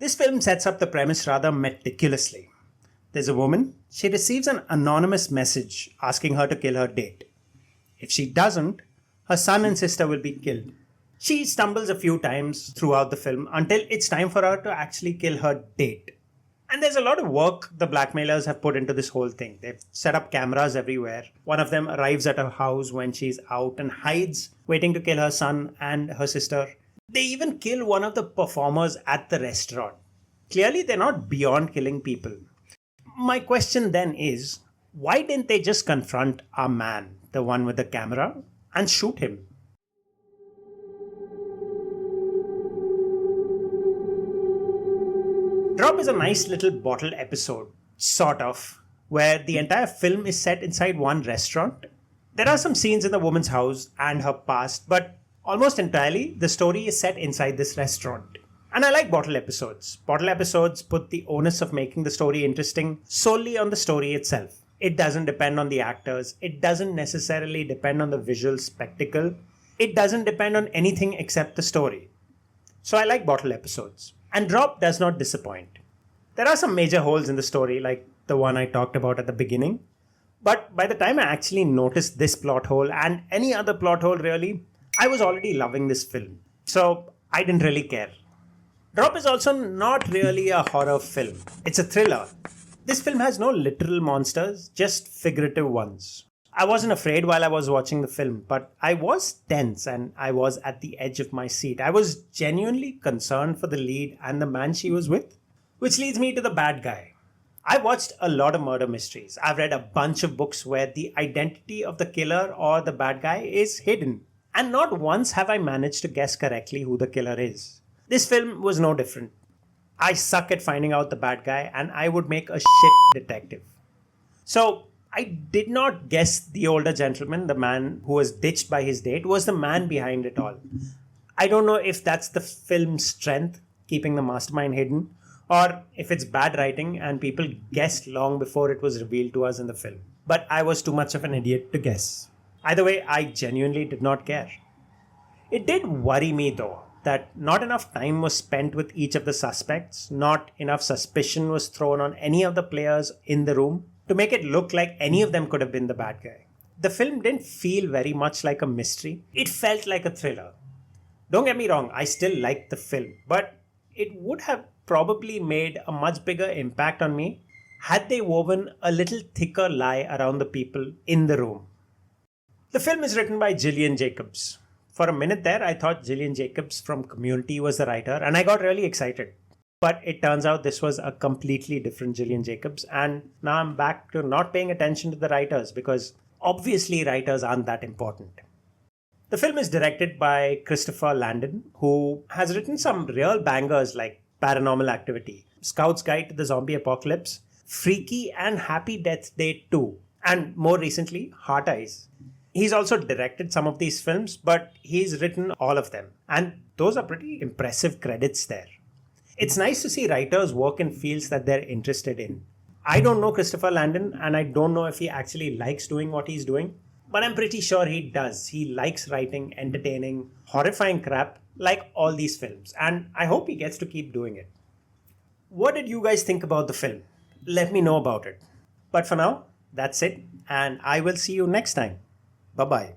This film sets up the premise rather meticulously. There's a woman, she receives an anonymous message asking her to kill her date. If she doesn't, her son and sister will be killed. She stumbles a few times throughout the film until it's time for her to actually kill her date. And there's a lot of work the blackmailers have put into this whole thing. They've set up cameras everywhere. One of them arrives at her house when she's out and hides, waiting to kill her son and her sister. They even kill one of the performers at the restaurant. Clearly, they're not beyond killing people. My question then is, why didn't they just confront our man, the one with the camera, and shoot him? Drop is a nice little bottle episode, sort of, where the entire film is set inside one restaurant. There are some scenes in the woman's house and her past, but almost entirely the story is set inside this restaurant. And I like bottle episodes. Bottle episodes put the onus of making the story interesting solely on the story itself. It doesn't depend on the actors. It doesn't necessarily depend on the visual spectacle. It doesn't depend on anything except the story. So I like bottle episodes. And Drop does not disappoint. There are some major holes in the story, like the one I talked about at the beginning. But by the time I actually noticed this plot hole and any other plot hole really, I was already loving this film. So I didn't really care. Drop is also not really a horror film. It's a thriller. This film has no literal monsters, just figurative ones. I wasn't afraid while I was watching the film, but I was tense and I was at the edge of my seat. I was genuinely concerned for the lead and the man she was with. Which leads me to the bad guy. I watched a lot of murder mysteries. I've read a bunch of books where the identity of the killer or the bad guy is hidden. And not once have I managed to guess correctly who the killer is. This film was no different. I suck at finding out the bad guy and I would make a shit detective. So I did not guess the older gentleman, the man who was ditched by his date, was the man behind it all. I don't know if that's the film's strength, keeping the mastermind hidden, or if it's bad writing and people guessed long before it was revealed to us in the film. But I was too much of an idiot to guess. Either way, I genuinely did not care. It did worry me though, that not enough time was spent with each of the suspects, not enough suspicion was thrown on any of the players in the room to make it look like any of them could have been the bad guy. The film didn't feel very much like a mystery. It felt like a thriller. Don't get me wrong, I still liked the film, but it would have probably made a much bigger impact on me had they woven a little thicker lie around the people in the room. The film is written by Gillian Jacobs. For a minute there, I thought Gillian Jacobs from Community was the writer, and I got really excited. But it turns out this was a completely different Gillian Jacobs, and now I'm back to not paying attention to the writers because obviously writers aren't that important. The film is directed by Christopher Landon, who has written some real bangers like Paranormal Activity, Scout's Guide to the Zombie Apocalypse, Freaky and Happy Death Day 2, and more recently, Heart Eyes. He's also directed some of these films, but he's written all of them, and those are pretty impressive credits there. It's nice to see writers work in fields that they're interested in. I don't know Christopher Landon, and I don't know if he actually likes doing what he's doing, but I'm pretty sure he does. He likes writing entertaining, horrifying crap like all these films, and I hope he gets to keep doing it. What did you guys think about the film? Let me know about it. But for now, that's it, and I will see you next time. Bye-bye.